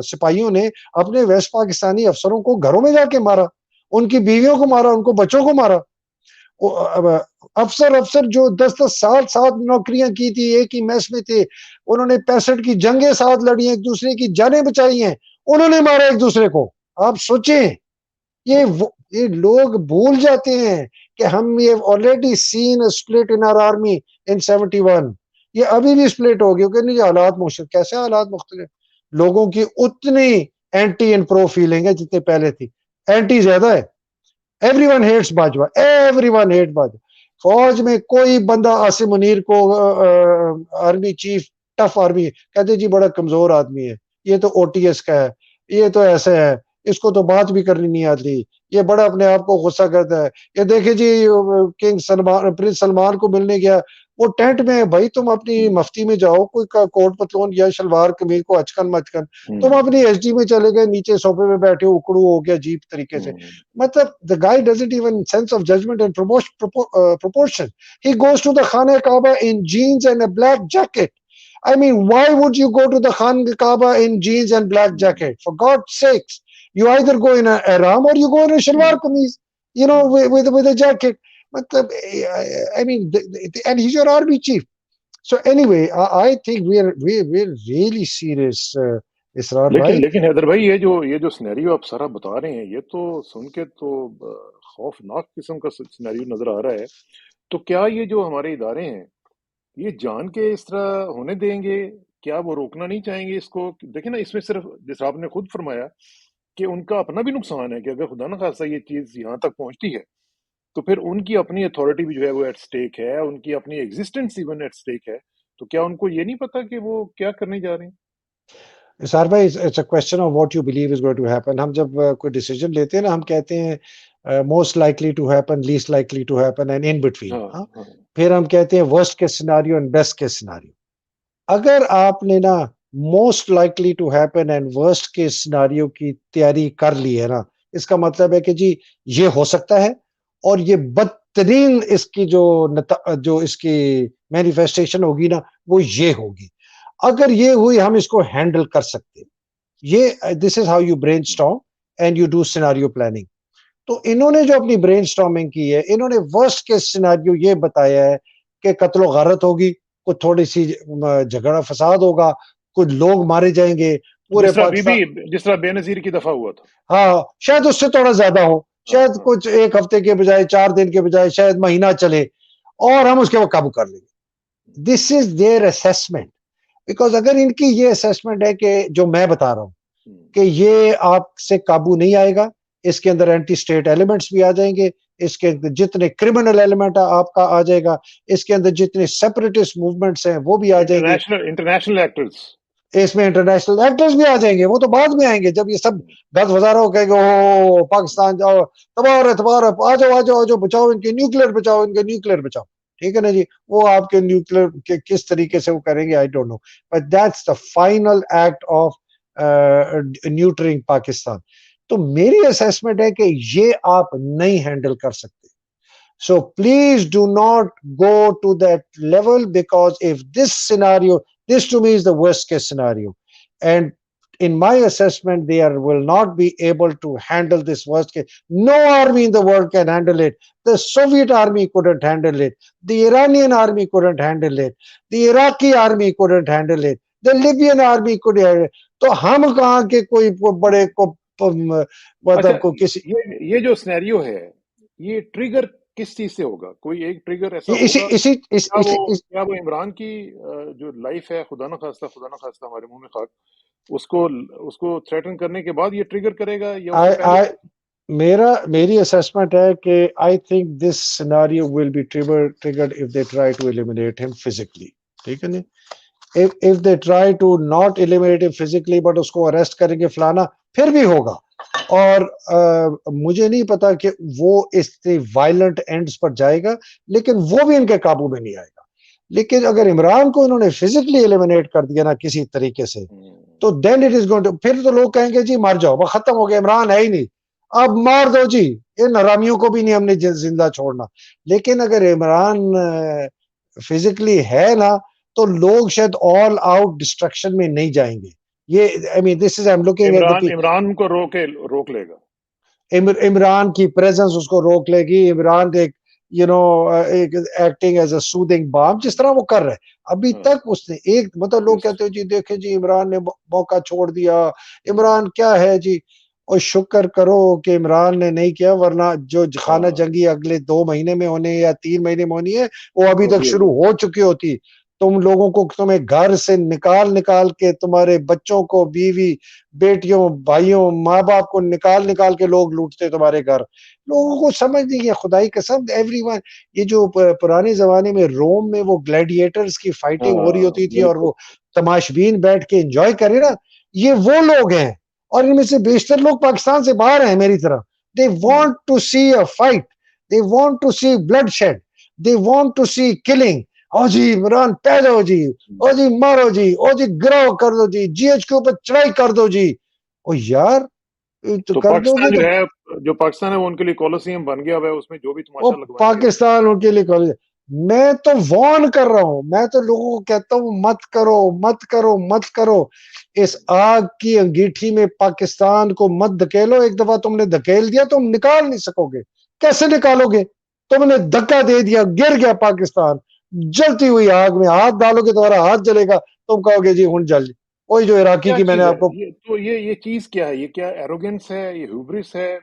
[SPEAKER 1] سپاہیوں نے اپنے ویسٹ پاکستانی افسروں کو گھروں میں جا کے مارا، ان کی بیویوں کو مارا، ان کو بچوں کو مارا. افسر جو 10-10 سال ساتھ نوکریاں کی تھی، ایک ہی میس میں تھے، انہوں نے 65 کی جنگیں ساتھ لڑی ہیں، ایک دوسرے کی جانیں بچائی ہیں، انہوں نے مارا ایک دوسرے کو. آپ سوچیں، یہ لوگ بھول جاتے ہیں کہ ہم یہ already seen a split in our army in 71. یہ ابھی بھی سپلٹ ہو گیا کہ نہیں، حالات مختلف. کیسے حالات مختلف؟ لوگوں کی اتنی اینٹی اینڈ پرو فیلنگ ہے جتنے پہلے تھی، اینٹی زیادہ ہے. Everyone hates Bajwa, everyone hates Bajwa. فوج میں کوئی بندہ عاصم منیر کو آرمی چیف، ٹف آرمی کہتے جی بڑا کمزور آدمی ہے، یہ تو او ٹی ایس کا ہے، یہ تو ایسے ہے، اس کو تو بات بھی کرنی نہیں آتی، یہ بڑا اپنے آپ کو غصہ کرتا ہے. یہ دیکھیں جی کنگ سلمان، پرنس سلمان کو ملنے گیا، وہ ٹینٹ میں ہے. بھائی تم اپنی مفتی میں جاؤ، کوئی کوٹ پتلون یا شلوار قمیض کو اچکن مچکن، تم اپنی ایس ڈی میں چلے گئے، نیچے صوفے میں بیٹھے ہو، اکڑو ہو گیا عجیب طریقے سے. مطلب the guy doesn't even sense of judgment and proportion. He goes to the Khana Kaaba in jeans and a black jacket. I mean, why would you go to the Khan Kaaba in jeans and black jacket? For God's sakes, you either go in a ihram or you go in a shalwar kameez, you know, with a jacket. Matlab, I mean, and he's your army chief. So anyway, I think we're really serious, Israr bhai.
[SPEAKER 2] لیکن حیدر بھائی یہ جو scenario آپ سارا بتا رہے ہیں یہ تو سن کے تو خوفناک قسم کا سینیریو نظر آ رہا ہے. تو کیا یہ جو ہمارے ادارے ہیں یہ جان کے اس طرح ہونے دیں گے؟ کیا وہ روکنا نہیں چاہیں گے اس کو؟ دیکھیں نا، اس میں صرف جس آپ نے خود فرمایا کہ ان کا اپنا بھی نقصان ہے کہ اگر خدا نخواستہ یہ چیز یہاں تک پہنچتی ہے تو پھر ان کی اپنی اتھارٹی بھی جو ہے وہ ایٹ سٹیک ہے، ان کی اپنی ایگزسٹنس ایون ایٹ سٹیک ہے. تو کیا ان کو یہ نہیں پتا کہ وہ کیا کرنے جا رہے ہیں؟
[SPEAKER 1] سار بھائی، it's a question of what you believe is going to happen. ہم جب کوئی ڈیسیجن لیتے ہیں نا، ہم کہتے ہیں most likely to happen, least likely to happen and in between.
[SPEAKER 2] ہاں
[SPEAKER 1] ہاں،
[SPEAKER 2] ہاں.
[SPEAKER 1] پھر ہم کہتے ہیں worst case scenario and best case scenario. اگر آپ نے نا most likely to happen and worst case scenario کی تیاری کر لی ہے نا، اس کا مطلب ہے کہ جی یہ ہو سکتا ہے، اور یہ بدترین اس کی جو اس کی مینیفیسٹیشن ہوگی نا، وہ یہ ہوگی. اگر یہ ہوئی، ہم اس کو ہینڈل کر سکتے. یہ this is how you brainstorm and you do scenario planning. تو انہوں نے جو اپنی برین اسٹارمنگ کی ہے، انہوں نے ورسٹ کیس سیناریو یہ بتایا ہے کہ قتل و غارت ہوگی، کوئی تھوڑی سی جھگڑا فساد ہوگا، کچھ لوگ مارے جائیں گے پورے پاکستان.
[SPEAKER 2] جس طرح بے نظیر کی دفعہ ہوا تھا.
[SPEAKER 1] ہاں، شاید اس سے تھوڑا زیادہ ہو،
[SPEAKER 2] ہاں
[SPEAKER 1] شاید
[SPEAKER 2] ہاں.
[SPEAKER 1] کچھ ایک ہفتے کے بجائے 4 دن کے بجائے شاید مہینہ چلے، اور ہم اس کے وہ قابو کر لیں گے. دس از دیئر اسیسمنٹ. بیکاز اگر ان کی یہ اسیسمنٹ ہے کہ جو میں بتا رہا ہوں کہ یہ آپ سے قابو نہیں آئے گا، اس کے اندر اینٹی اسٹیٹ ایلیمنٹس بھی آ جائیں گے، اس کے اندر جتنے کرمنل ایلیمنٹ آپ کا آ جائے گا، اس کے اندر جتنے سیپریٹسٹ موومنٹس ہیں وہ بھی آ جائیں گے،
[SPEAKER 2] انٹرنیشنل ایکٹرز.
[SPEAKER 1] اس میں انٹرنیشنل ایکٹرز بھی آ جائیں گے. وہ تو بعد میں آئیں گے جب یہ سب گز وزارہ ہو کہے گے او پاکستان جاؤ، تباہ ہے تباہ ہے، آ جاؤ آ جاؤ آ جاؤ، بچاؤ ان کے نیوکلیر، بچاؤ ان کے نیوکلیر بچاؤ. ٹھیک ہے نا جی، وہ آپ کے نیوکلیر کے کس طریقے سے وہ کریں گے I don't know, but that's the final act of neutering Pakistan. تو میری اسیسمنٹ ہے کہ یہ آپ نہیں ہینڈل کر سکتے. So please do not go to that level, because of this scenario, this to me is the worst case scenario, and in my assessment they will not be able to handle this worst case. No army in the world can handle it. The Soviet army couldn't handle it, the Iranian army couldn't handle it, the Iraqi army couldn't handle it, the Libyan army couldn't handle it. تو ہم کہاں کے کوئی بڑے کو
[SPEAKER 2] اچھا،
[SPEAKER 1] مطلب کو کسی
[SPEAKER 2] یہ جو سینیریو ہے یہ ٹریگر کس چیز سے ہوگا؟ کوئی ایک ٹریگر ایسا
[SPEAKER 1] اسی
[SPEAKER 2] ہوگا؟
[SPEAKER 1] اسی
[SPEAKER 2] کیا وہ عمران کی جو لائف ہے، خدا نہ خواستہ ہمارے منہ میں خاک، اس کو تھریٹن کرنے کے بعد یہ ٹریگر کرے گا یا اس سے پہلے؟
[SPEAKER 1] میری اسسمنٹ ہے کہ I think this scenario will be triggered if they try to eliminate ہم فزیکلی. ٹھیک ہے نا، if they try to not eliminate him physically but اس کو اریسٹ کریں گے فلانا، پھر بھی ہوگا. اور مجھے نہیں پتا کہ وہ اس سے وائلنٹ اینڈز پر جائے گا، لیکن وہ بھی ان کے قابو میں نہیں آئے گا. لیکن اگر عمران کو انہوں نے فزیکلی ایلیمینیٹ کر دیا نا کسی طریقے سے، تو then it is going to, پھر تو لوگ کہیں گے جی مر جاؤ، وہ ختم ہو گیا، عمران ہے ہی نہیں، اب مار دو جی، ان حرامیوں کو بھی نہیں ہم نے زندہ چھوڑنا. لیکن اگر عمران فزیکلی ہے نا، تو لوگ شاید آل آؤٹ ڈسٹرکشن میں نہیں جائیں گے. یہ I mean this is I am looking at the
[SPEAKER 2] Imran کو روک لے گا.
[SPEAKER 1] عمران کی پریزنس اس کو روک لے گی. عمران ایک ایکٹنگ ایز اے سودنگ بام، جس طرح وہ کر رہے ابھی تک. اس نے ایک مطلب لوگ کہتے ہیں جی دیکھیں جی عمران نے موقع چھوڑ دیا، عمران کیا ہے جی. اور شکر کرو کہ عمران نے نہیں کیا، ورنہ جو خانہ جنگی اگلے 2 مہینے میں ہونے یا 3 مہینے میں ہونی ہے، وہ ابھی تک شروع ہو چکی ہوتی. تم لوگوں کو تمہیں گھر سے نکال کے، تمہارے بچوں کو، بیوی بیٹیوں بھائیوں ماں باپ کو نکال کے لوگ لوٹتے تمہارے گھر. لوگوں کو سمجھ نہیں ہے خدائی قسم. ایوری ون، یہ جو پرانے زمانے میں روم میں وہ گلیڈیٹرز کی فائٹنگ ہو رہی ہوتی تھی اور وہ تماشبین بیٹھ کے انجوائے کرے نا، یہ وہ لوگ ہیں. اور ان میں سے بیشتر لوگ پاکستان سے باہر ہیں میری طرح. They want to see a fight, they want to see bloodshed, they want to see killing. او جی عمران پہ جاؤ جی، او جی مارو جی، او جی گراؤ کر دو جی، جی ایچ کے اوپر چڑھائی کر دو جی. او یار
[SPEAKER 2] تو
[SPEAKER 1] کر دو گے
[SPEAKER 2] پاکستان جو پاکستان ہے وہ ان کے لیے کولوسیم بن گیا ہوا ہے، اس میں جو بھی
[SPEAKER 1] وہ
[SPEAKER 2] تماشا لگوائیں گے.
[SPEAKER 1] پاکستان ان کے لیے میں تو وارن کر رہا ہوں، میں تو لوگوں کو کہتا ہوں مت کرو مت کرو مت کرو، اس آگ کی انگیٹھی میں پاکستان کو مت دھکیلو، ایک دفعہ تم نے دھکیل دیا تم نکال نہیں سکو گے، کیسے نکالو گے؟ تم نے دھکا دے دیا، گر گیا پاکستان، جلتی ہوئی آگ میں ہاتھ ڈالو گے تمہارا ہاتھ جلے گا، تم کہو گے جی ہن جل، وہی جو عراقی
[SPEAKER 2] کیا
[SPEAKER 1] کی میں نے
[SPEAKER 2] چیز ہے
[SPEAKER 1] آپ کو،
[SPEAKER 2] یہ؟ تو یہ چیز کیا ہے؟ یہ کیا ایروگینس ہے؟ یہ ہیوبرس ہے؟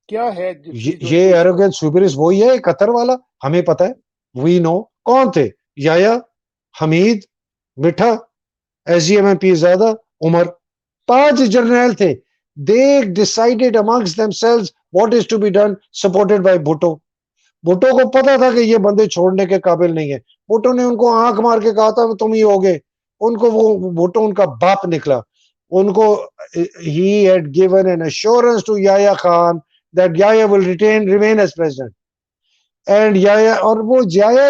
[SPEAKER 2] کیا ہے جو چیز جو ان کو
[SPEAKER 1] یہ
[SPEAKER 2] اس وقت؟
[SPEAKER 1] ایروگینس ہیوبرس وہی ہے قطر والا، ہمیں پتہ ہے، وی نو کون تھے، Yahya, Hamid, Mitha, S D M M P زیادہ، عمر، 5 جرنیل تھے. They decided amongst themselves what is to be done, supported by Bhutto. Bhutto کو پتا تھا کہ یہ بندے چھوڑنے کے قابل نہیں ہے، بھٹو نے ان کو آنکھ مار کے کہا تھا تم ہی ہوگے، ان کو وہ بھٹو ان کا باپ نکلا، ان کو he had given an assurance to Yahya Khan that Yahya will remain as president. And یا اور وہ جایا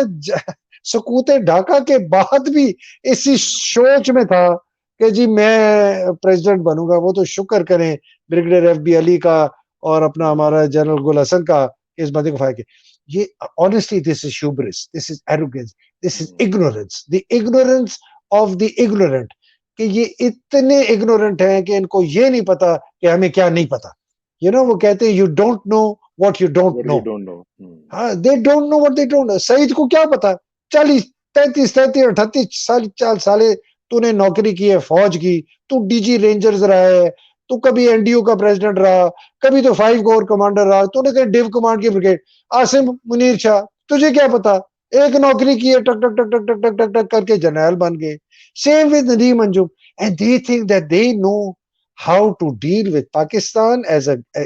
[SPEAKER 1] سکوت ڈھاکہ کے بعد بھی اسی سوچ میں تھا کہ جی میں پریزیڈنٹ بنوں گا. وہ تو شکر کریں بریگیڈیئر ایف بی علی کا اور اپنا ہمارا جنرل گل حسن کا اس بندے کو فائر کیا. یہ honestly this is hubris, this is arrogance, this is ignorance, the ignorance of the ignorant. کہ یہ اتنے ignorant ہیں کہ ان کو یہ نہیں پتا کہ ہمیں کیا نہیں پتا. وہ کہتے ہیں you don't know what you don't
[SPEAKER 2] What you
[SPEAKER 1] know.
[SPEAKER 2] don't know.
[SPEAKER 1] ہاں they don't know what they don't know. Saeed کو کیا پتا، 40 35 38 سالے تو نے نوکری کی ہے فوج کی، تو ڈی جی رینجرز رہا ہے، تو کبھی این ڈی او کا پریزیڈنٹ رہا، کبھی تو 5 کور کمانڈر رہا، تو نے کہیں ڈیو کمانڈ کی بریگیڈ. عاصم منیر شاہ تجھے کیا پتا، ایک نوکری کی ہے ٹک ٹک ٹک ٹک ٹک ٹک ٹک ٹک کر کے جنرل بن گئے. Same with Nadeem Anjum. And they think that they know how to deal with Pakistan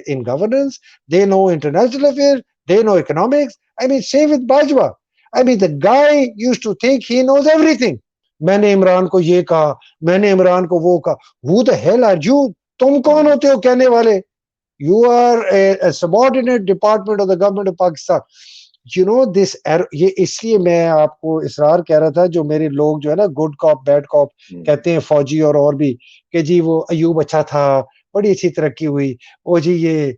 [SPEAKER 1] in governance. They know international affairs. They know economics. I mean, same with Bajwa. I mean, the guy used to think he knows everything. میں نے عمران کو یہ کہا، میں نے عمران کو وہ کہا. Who the hell are you? تم کون ہوتے ہو کہنے والے؟ You are a subordinate department of the government of Pakistan. This یہ اس لیے میں آپ کو اسرار کہہ رہا تھا، جو میرے لوگ جو ہے نا گڈ کاپ بیڈ کاپ کہتے ہیں فوجی اور بھی، کہ جی وہ ایوب اچھا تھا، بڑی اچھی ترقی ہوئی، وہ جی یہ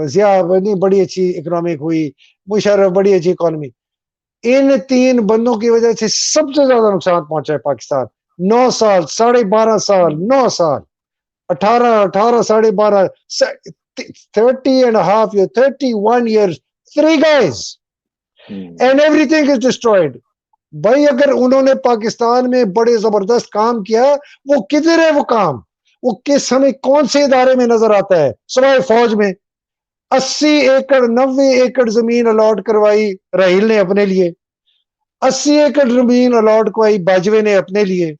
[SPEAKER 1] ضیاء بڑی اچھی اکنامک ہوئی، مشرف بڑی اچھی اکانومی. ان 3 بندوں کی وجہ سے سب سے زیادہ نقصان پہنچا ہے پاکستان. 9 سال، 12.5 سال، 9 سال، 18 12.5 30.5 years, 31 years, 3 guys and everything is destroyed. بھائی اگر انہوں نے پاکستان میں بڑے زبردست کام کیا، وہ کدھر ہے وہ کام؟ وہ کس ہمیں کون سے ادارے میں نظر آتا ہے سوائے فوج میں؟ 80 ایکڑ 90 ایکڑ زمین الاٹ کروائی راہیل نے اپنے لیے، 80 ایکڑ زمین الاٹ کروائی باجوے نے اپنے لیے،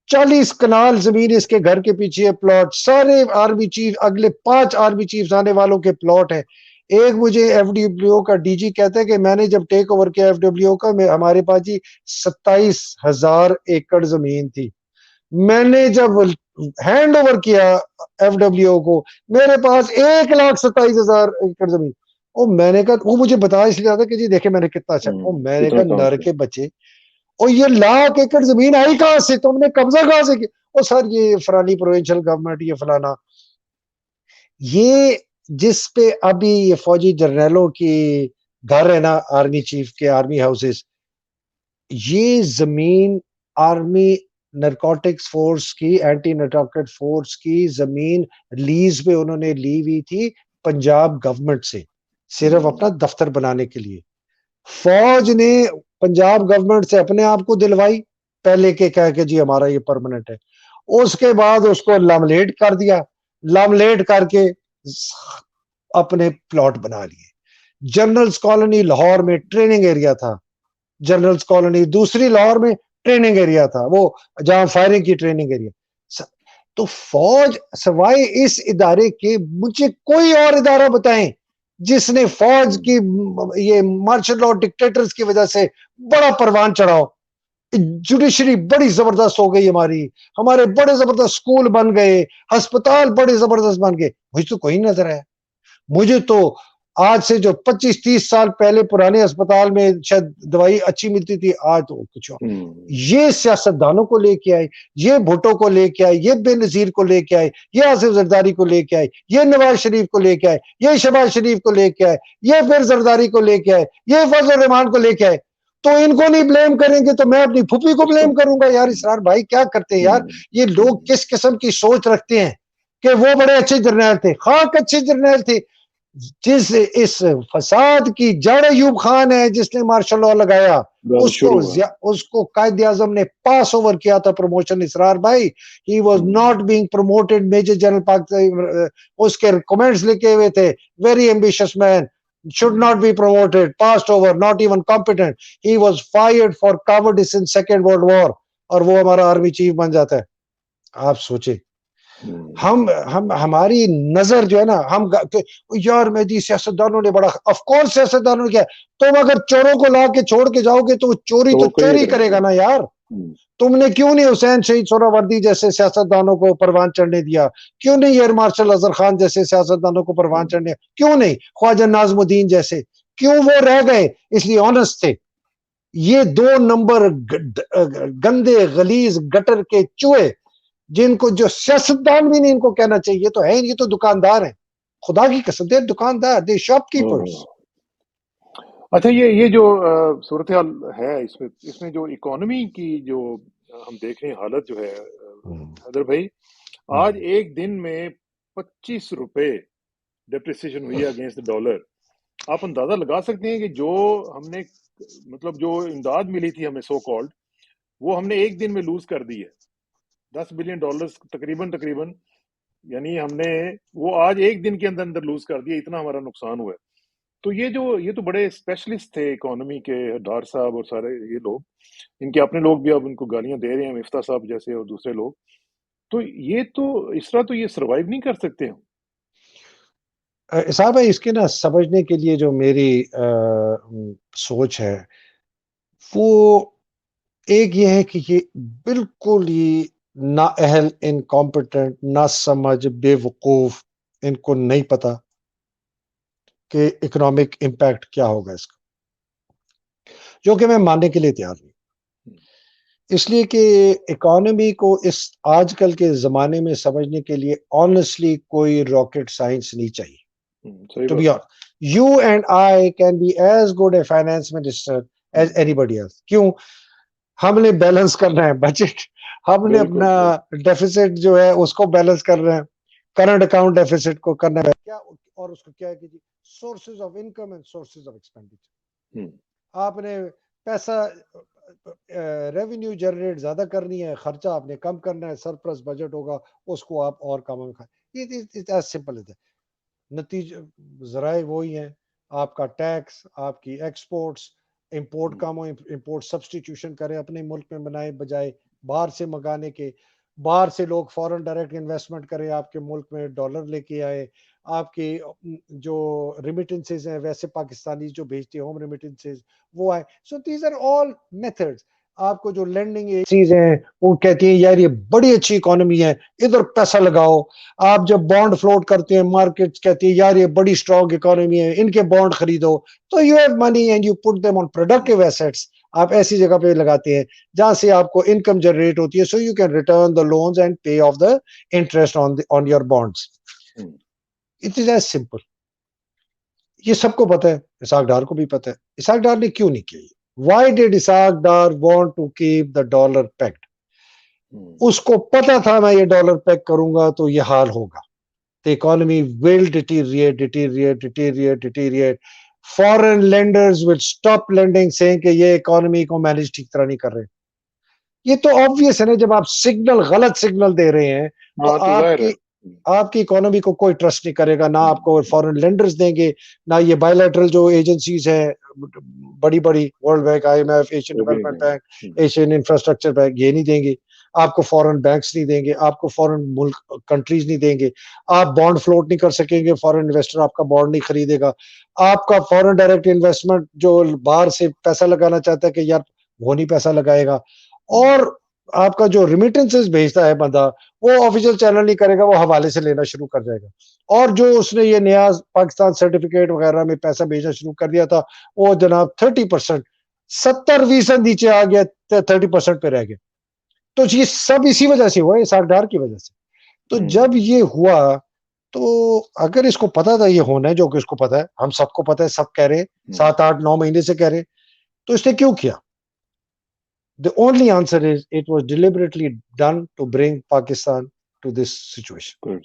[SPEAKER 1] 40 کنال زمین اس کے گھر کے پیچھے پلاٹ، سارے آرمی چیف اگلے 5 آرمی چیف آنے والوں کے پلاٹ ہیں. ایک مجھے ایف ڈبلیو کا ڈی جی کہتا ہے کہ میں نے جب ٹیک اوور کیا ایف ڈبلیو کا، ہمارے پاس جی 27,000 ایکڑ زمین تھی. میں نے جب ہینڈ اوور کیا ایف ڈبلیو کو، میرے پاس 1,27,000 ایکڑ زمین. میں نے کہا، وہ مجھے بتا اس لیے تھا کہ جی دیکھیں میں نے کتنا اچھا، میں نے
[SPEAKER 2] کتنا
[SPEAKER 1] کہا
[SPEAKER 2] کام
[SPEAKER 1] نر
[SPEAKER 2] کیا.
[SPEAKER 1] کے بچے، اور یہ 1,00,000 ایکڑ زمین آئی کہاں سے، تم نے قبضہ کہاں سے کیا؟ اور سر یہ فلانی پروونشل گورنمنٹ، یہ فلانا. یہ جس پہ ابھی یہ فوجی جرنیلوں کی گھر ہے نا آرمی چیف کے، آرمی ہاؤسز، یہ زمین آرمی نرکوٹکس فورس کی، اینٹی نرکوٹک فورس کی زمین لیز پہ انہوں نے لی ہوئی تھی پنجاب گورنمنٹ سے، صرف اپنا دفتر بنانے کے لیے. فوج نے پنجاب گورنمنٹ سے اپنے آپ کو دلوائی پہلے کے، کہہ کے جی ہمارا یہ پرماننٹ ہے. اس کے بعد اس کو لاملیٹ کر دیا، لاملیٹ کر کے اپنے پلاٹ بنا لیے. جنرلز کالونی لاہور میں ٹریننگ ایریا تھا، جنرلز کالونی دوسری لاہور میں ٹریننگ ایریا تھا، وہ جہاں فائرنگ کی ٹریننگ ایریا. تو فوج سوائے اس ادارے کے مجھے کوئی اور ادارہ بتائیں جس نے فوج کی یہ مارشل لا ڈکٹیٹرز کی وجہ سے بڑا پروان چڑھاؤ. جوڈیشری بڑی زبردست ہو گئی ہماری، ہمارے بڑے زبردست سکول بن گئے، ہسپتال بڑے زبردست بن گئے. مجھے تو کوئی نظر آیا. مجھے تو آج سے جو 25-30 سال پہلے پرانے اسپتال میں شاید دوائی اچھی ملتی تھی، آج تو کچھ اور۔ یہ سیاستدانوں کو لے کے آئے، یہ بھٹو کو لے کے آئے، یہ بے نظیر کو لے کے آئے، یہ آصف زرداری کو لے کے آئے، یہ نواز شریف کو لے کے آئے، یہ شہباز شریف کو لے کے آئے، یہ پھر زرداری کو لے کے آئے، یہ فضل الرحمان کو لے کے آئے، تو ان کو نہیں بلیم کریں گے تو میں اپنی پھوپھی کو بلیم کروں گا؟ یار اسرار بھائی کیا کرتے ہیں یار؟ یہ لوگ کس قسم کی سوچ رکھتے ہیں کہ وہ بڑے اچھے جرنیل تھے؟ خاک اچھے جرنیل تھے۔ جس اس فساد کی جڑ ایوب خان ہے، جس نے مارشل لاء لگایا، اس کو قائد اعظم نے پاس اوور کیا تھا پروموشن، اسرار بھائی۔ He was not being promoted major general Pakistan, اس کے کمنٹس لکھے ہوئے تھے، very ambitious man should not be promoted, passed over, not even competent. He was fired for cowardice in Second World War، اور وہ ہمارا آرمی چیف بن جاتا ہے۔ آپ سوچیں، ہماری نظر جو ہے نا، ہم یار مہدی سیاستدانوں نے بڑا، آف کورس سیاستدانوں نے کیا، تم اگر چوروں کو لا کے چھوڑ کے جاؤ گے تو چوری تو چوری کرے گا نا یار۔ تم نے کیوں نہیں حسین شہید سہروردی جیسے سیاستدانوں کو پروان چڑھنے دیا؟ کیوں نہیں ایئر مارشل اظہر خان جیسے سیاستدانوں کو پروان چڑھنے؟ کیوں نہیں خواجہ ناظم الدین جیسے؟ کیوں وہ رہ گئے؟ اس لیے آنےسٹ تھے۔ یہ 2 نمبر گندے غلیظ گٹر کے چوہے، جن کو جو سیاستدان بھی نہیں ان کو کہنا چاہیے، تو ہے یہ تو دکاندار ہیں، خدا کی قسم، دے دکاندار، دے شاپ کیپرز۔
[SPEAKER 2] اچھا، یہ جو صورتحال ہے، اس میں جو اکانومی کی جو ہم دیکھ رہے ہیں حالت جو ہے حیدر بھائی، آج ایک دن میں 25 روپے ڈیپریسیشن ہوئی ہے اگینسٹ ڈالر۔ آپ اندازہ لگا سکتے ہیں کہ جو ہم نے مطلب جو امداد ملی تھی ہمیں سو کالڈ، وہ ہم نے ایک دن میں لوز کر دی ہے، $10 بلین تقریباً، یعنی ہم نے وہ آج ایک دن کے اندر لوز کر دیا، اتنا ہمارا نقصان ہوا ہے۔ تو یہ تو بڑے اسپیشلسٹ تھے اکانومی کے، ڈار صاحب اور سارے یہ لوگ، ان کے اپنے لوگ بھی اب ان کو گالیاں دے رہے ہیں، مفتاح صاحب جیسے اور دوسرے لوگ۔ تو اس طرح تو یہ سروائیو نہیں کر سکتے ہم۔
[SPEAKER 1] صاحب اس کے نا سمجھنے کے لیے جو میری سوچ ہے وہ ایک یہ ہے کہ یہ بالکل ہی نااہل، انکمپیٹنٹ، نہ سمجھ، بے وقوف، ان کو نہیں پتا کہ اکنامک امپیکٹ کیا ہوگا اس کا، جو کہ میں ماننے کے لیے تیار نہیں، اس لیے کہ اکانومی کو اس آج کل کے زمانے میں سمجھنے کے لیے آنیسٹلی کوئی راکٹ سائنس نہیں چاہیے۔ To be honest, you and I can be as good a finance minister as anybody else۔ کیوں؟ ہم نے بیلنس کرنا ہے بجٹ، ہم نے اپنا ڈیفیسٹ جو ہے اس کو بیلنس کر رہے ہیں، کرنٹ اکاؤنٹ ڈیفیسٹ کو کرنا ہے کیا، اور اس کو کیا ہے کہ sources of income and sources of expenditure. آپ نے پیسہ ریونیو جنریٹ زیادہ کرنی ہے، خرچہ آپ نے کم کرنا ہے، سرپلس بجٹ ہوگا اس کو آپ اور کم میں کھائیں۔ یہ سمپل ہے۔ نتیجہ ذرائع وہی ہیں، آپ کا ٹیکس، آپ کی ایکسپورٹس، امپورٹ کم ہو، امپورٹ سبسٹیٹیوشن کریں، اپنے ملک میں بنائے بجائے باہر سے منگانے کے، باہر سے لوگ فورن ڈائریکٹ انویسٹمنٹ کریں آپ کے ملک میں، ڈالر لے کے آئے، آپ کی جو ریمیٹنسز ہیں ویسے پاکستانی جو بھیجتے ہیں ہوم ریمیٹنسز وہ آئے۔ So these are all methods. آپ کو جو لینڈنگ ایجنسیز ہیں وہ کہتی ہیں یار یہ بڑی اچھی اکانومی ہے، ادھر پیسہ لگاؤ۔ آپ جب بانڈ فلوٹ کرتے ہیں، مارکیٹ کہتی ہے یار یہ بڑی اسٹرانگ اکانومی ہے، ان کے بانڈ خریدو، تو you have money and you put them on productive assets. آپ ایسی جگہ پہ لگاتے ہیں جہاں سے آپ کو انکم جنریٹ ہوتی ہے، so you can return the loans and pay of the interest on your bonds. It is as simple. یہ سب کو پتہ ہے، اسحاق ڈار کو بھی پتہ ہے۔ اسحاق ڈار نے کیوں نہیں کیا؟ Why did Isaac Dar want to keep the dollar pegged؟ اس کو پتا تھا میں یہ ڈالر پیک کروں گا تو یہ حال ہوگا، the economy will deteriorate. Foreign lenders will stop lending saying کہ یہ economy کو مینیج ٹھیک طرح نہیں کر رہے۔ یہ تو obvious ہے نا، جب آپ غلط سگنل دے رہے ہیں تو آپ کی اکانومی کو کوئی ٹرسٹ نہیں کرے گا، نہ آپ کو فورن لینڈرز دیں گے، نہ یہ بائیلیٹرل جو ایجنسیز ہیں بڑی World Bank, I M F, Asian Development Bank, Asian Infrastructure Bank, یہ نہیں دیں گے آپ کو، فورن بینکس نہیں دیں گے آپ کو، فورن ملک کنٹریز نہیں دیں گے، آپ بانڈ فلوٹ نہیں کر سکیں گے، فورن انویسٹر آپ کا بانڈ نہیں خریدے گا، آپ کا فورن ڈائریکٹ انویسٹمنٹ جو باہر سے پیسہ لگانا چاہتا ہے کہ یار وہ نہیں پیسہ لگائے گا۔ اور آپ کا جو ریمیٹنسز بھیجتا ہے بندہ وہ آفیشیل چینل نہیں کرے گا, وہ حوالے سے لینا شروع کر جائے گا. اور جو اس نے یہ نیا پاکستان سرٹیفکیٹ وغیرہ میں پیسہ بھیجنا شروع کر دیا تھا وہ جناب 30%, 70% نیچے آ گیا, 30% پہ رہ گیا. تو یہ سب اسی وجہ سے ہوا, اسحاق ڈار کی وجہ سے. تو جب یہ ہوا تو اگر اس کو پتا تھا یہ ہونا ہے, جو کہ اس کو پتا ہے, ہم سب کو پتا ہے, سب کہہ رہے ہیں, 7-8-9 مہینے سے کہہ رہے ہیں, تو اس نے کیوں کیا؟ The only answer is it was deliberately done to bring Pakistan to this situation.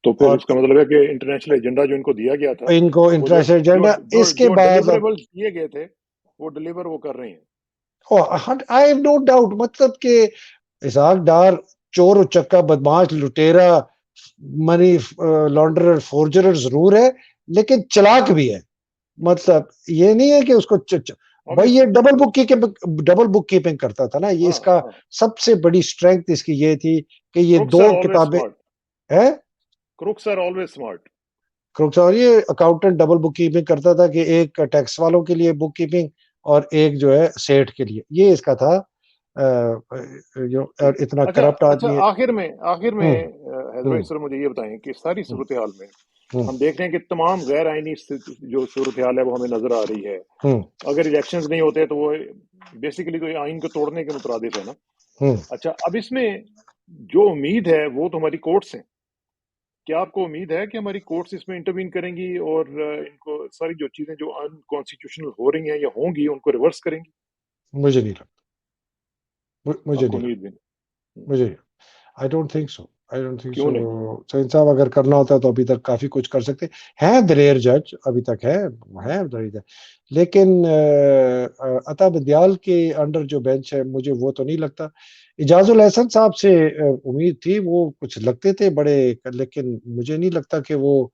[SPEAKER 2] تو پھر
[SPEAKER 1] اور
[SPEAKER 2] اس کا مطلب ہے کہ انٹرنیشنل ایجنڈا جو ان کو دیا گیا تھا,
[SPEAKER 1] ان کو
[SPEAKER 2] وہ جو
[SPEAKER 1] انٹرنیشنل
[SPEAKER 2] جو
[SPEAKER 1] ایجنڈا
[SPEAKER 2] جو
[SPEAKER 1] اس کے
[SPEAKER 2] جو
[SPEAKER 1] بعد
[SPEAKER 2] ڈیلیوریبل کیے گئے تھے وہ ڈیلیور وہ کر رہے ہیں.
[SPEAKER 1] آئی ہیو نو ڈاؤٹ, مطلب کہ اسحاق ڈار چور اچکا بدماش لٹیرا منی لانڈرر فورجرر ضرور ہے لیکن چلاک بھی ہے. مطلب یہ نہیں ہے کہ اس کو بھائی یہ ڈبل بک کیپنگ کرتا تھا نا, یہ اس کا سب سے بڑی اسٹرینتھ اس کی یہ تھی کہ یہ 2 کتابیں ہے.
[SPEAKER 2] Crooks are always smart.
[SPEAKER 1] Crooks, اور یہ اکاؤنٹنٹ ڈبل بک کیپنگ کرتا تھا کہ ایک ٹیکس والوں کے لیے بک کیپنگ اور ایک جو ہے سیٹ کے لیے, یہ اس کا تھا. جو اتنا کرپٹ آدمی ہے.
[SPEAKER 2] آخر میں حیدر بھائی سر مجھے یہ بتائیں کہ ساری صورتحال میں ہم دیکھ رہے ہیں کہ تمام غیر آئینی جو صورتحال ہے وہ ہمیں نظر آ رہی ہے. اگر الیکشنز نہیں ہوتے تو وہ بیسیکلی تو آئین کو توڑنے کے مترادف ہے نا. اچھا, اب اس میں جو امید ہے وہ تو ہماری کورٹس ہیں. کیا آپ کو امید ہے کہ ہماری کورٹس اس میں انٹروین کریں گی اور ان کو ساری جو چیزیں جو ان کانسٹیٹیوشنل ہو رہی ہیں یا ہوں گی ان کو ریورس کریں گی؟
[SPEAKER 1] مجھے نہیں لگتا, مجھے نہیں, I don't think so. سعید صاحب اگر کرنا ہوتا تو ابھی تک کافی کچھ کر سکتے ہیں. دلیر جج ابھی تک ہے, لیکن عطا بدیال کے انڈر جو بینچ ہے مجھے وہ تو نہیں لگتا. اجاز الاحسن صاحب سے امید تھی, وہ کچھ لگتے تھے بڑے, لیکن مجھے نہیں لگتا کہ وہ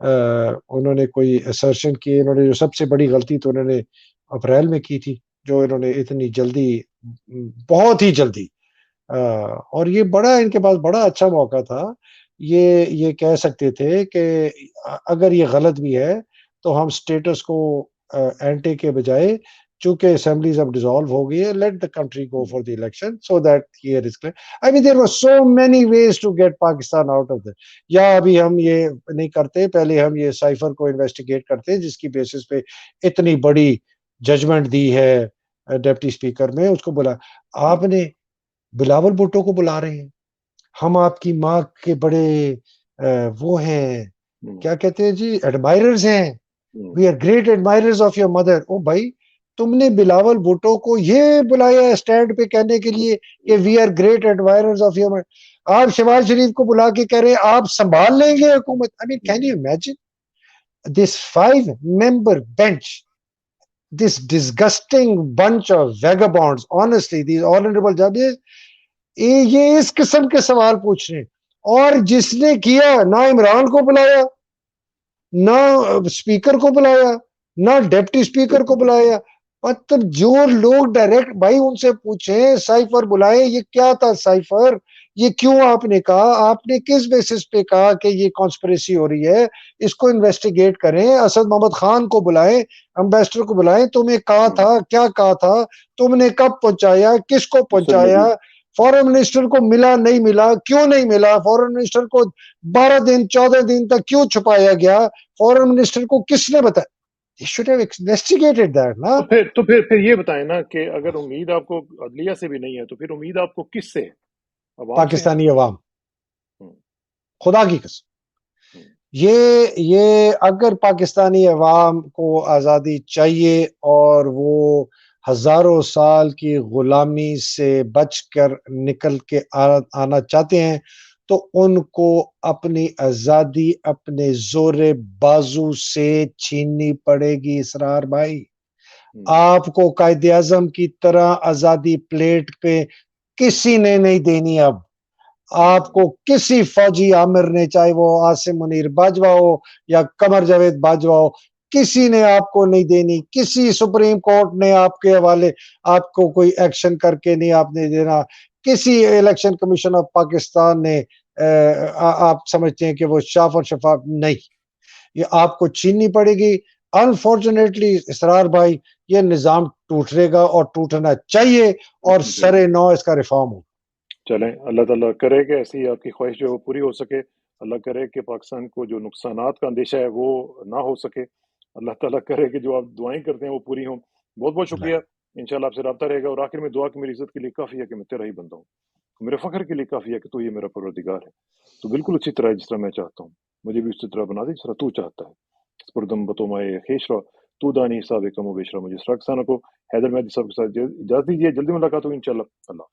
[SPEAKER 1] انہوں نے کوئی اسرشن کی. انہوں نے جو سب سے بڑی غلطی تو انہوں نے اپریل میں کی تھی, جو انہوں نے اتنی جلدی, بہت ہی جلدی, اور یہ بڑا ان کے پاس بڑا اچھا موقع تھا. یہ کہہ سکتے تھے کہ اگر یہ غلط بھی ہے تو ہم سٹیٹس کو اینٹے کے بجائے, چونکہ اسمبلیز اب ڈیزالو ہو گئی ہے, let the country go for the election so that here is clear. I mean there were so many ways to get Pakistan out of that. یا ابھی ہم یہ نہیں کرتے, پہلے ہم یہ سائفر کو انویسٹیگیٹ کرتے جس کی بیسس پہ اتنی بڑی ججمنٹ دی ہے ڈپٹی اسپیکر میں, اس کو بولا آپ نے بلاول بھٹو کو بلا رہے ہیں, ہم آپ کی ماں کے بڑے وہ ہیں, کیا کہتے ہیں جی, ایڈمائررز ہیں, we are great admirers of your mother. او بھائی تم نے بلاول بھٹو کو یہ بلایا اسٹینڈ پہ کہنے کے لیے کہ we are great admirers of your mother, آپ شہباز شریف کو بلا کے کہہ رہے ہیں آپ سنبھال لیں گے حکومت. I mean, can you imagine this 5-member bench, this disgusting bunch of vagabonds, honestly, these honorable judges, یہ اس قسم کے سوال پوچھ رہے ہیں. اور جس نے کیا نہ عمران کو بلایا, نہ اسپیکر کو بلایا, نہ ڈپٹی اسپیکر کو بلایا. مطلب جو لوگ ڈائریکٹ بھائی ان سے پوچھیں, سائفر بلائیں, یہ کیا تھا سائفر, یہ کیوں آپ نے کہا, آپ نے کس بیسس پہ کہا کہ یہ کانسپریسی ہو رہی ہے, اس کو انویسٹیگیٹ کریں. اسد محمد خان کو بلائیں, امبیسڈر کو بلائیں, تمہیں کہا تھا, کیا کہا تھا, تم نے کب پہنچایا, کس کو پہنچایا, فورن منسٹر کو ملا نہیں ملا, کیوں نہیں ملا, فورن منسٹر کو 12 دن 14 دن تک کیوں چھپایا گیا, فورن منسٹر کو کس نے بتایا. He should have investigated that, نا.
[SPEAKER 2] تو پھر یہ بتائیں نا کہ اگر امید آپ کو عدلیہ سے بھی نہیں ہے تو پھر امید آپ کو کس سے ہے؟
[SPEAKER 1] پاکستانی عوام, خدا کی قسم. یہ اگر پاکستانی عوام کو آزادی چاہیے اور وہ ہزاروں سال کی غلامی سے بچ کر نکل کے آنا چاہتے ہیں تو ان کو اپنی آزادی اپنے زور بازو سے چھیننی پڑے گی. اسرار بھائی, آپ کو قائد اعظم کی طرح آزادی پلیٹ پہ کسی نے نہیں دینی. اب آپ کو کسی فوجی عامر نے, چاہے وہ عاصم منیر باجوہ ہو یا قمر جاوید باجوہ ہو, کسی نے آپ کو نہیں دینی. کسی سپریم کورٹ نے آپ کے حوالے آپ کو کوئی ایکشن کر کے نہیں آپ نے دینا. کسی الیکشن کمیشن آف پاکستان نے آپ سمجھتے ہیں کہ وہ شاف اور شفاف نہیں, یہ آپ کو چھیننی پڑے گی. انفارچونیٹلی اسرار بھائی, یہ نظام ٹوٹے گا اور ٹوٹنا چاہیے اور سرے نو اس کا ریفارم ہو.
[SPEAKER 2] چلیں اللہ تعالیٰ کرے کہ ایسی آپ کی خواہش جو ہے وہ پوری ہو سکے. اللہ کرے کہ پاکستان کو جو نقصانات کا اندیشہ ہے وہ نہ ہو سکے. اللہ تعالیٰ کرے کہ جو آپ دعائیں کرتے ہیں وہ پوری ہوں. بہت بہت شکریہ. انشاءاللہ آپ سے رابطہ رہے گا. اور آخر میں دعا کہ میری عزت کے لیے کافی ہے کہ میں تیرا ہی بندہ ہوں. میرے فخر کے لیے کافی ہے کہ تو یہ میرا پروردگار ہے. تو بالکل اسی طرح جس طرح میں چاہتا ہوں مجھے بھی اسی طرح بنا دے جس طرح تو چاہتا ہے. اس پر دم بتو مائے خیش رہا تو دانی حساب کم و بیش رہا. مجھے سرکسانہ کو حیدر مہدی صاحب کے ساتھ اجازت دیجیے. جلدی ملاقات ہوگی انشاءاللہ. اللہ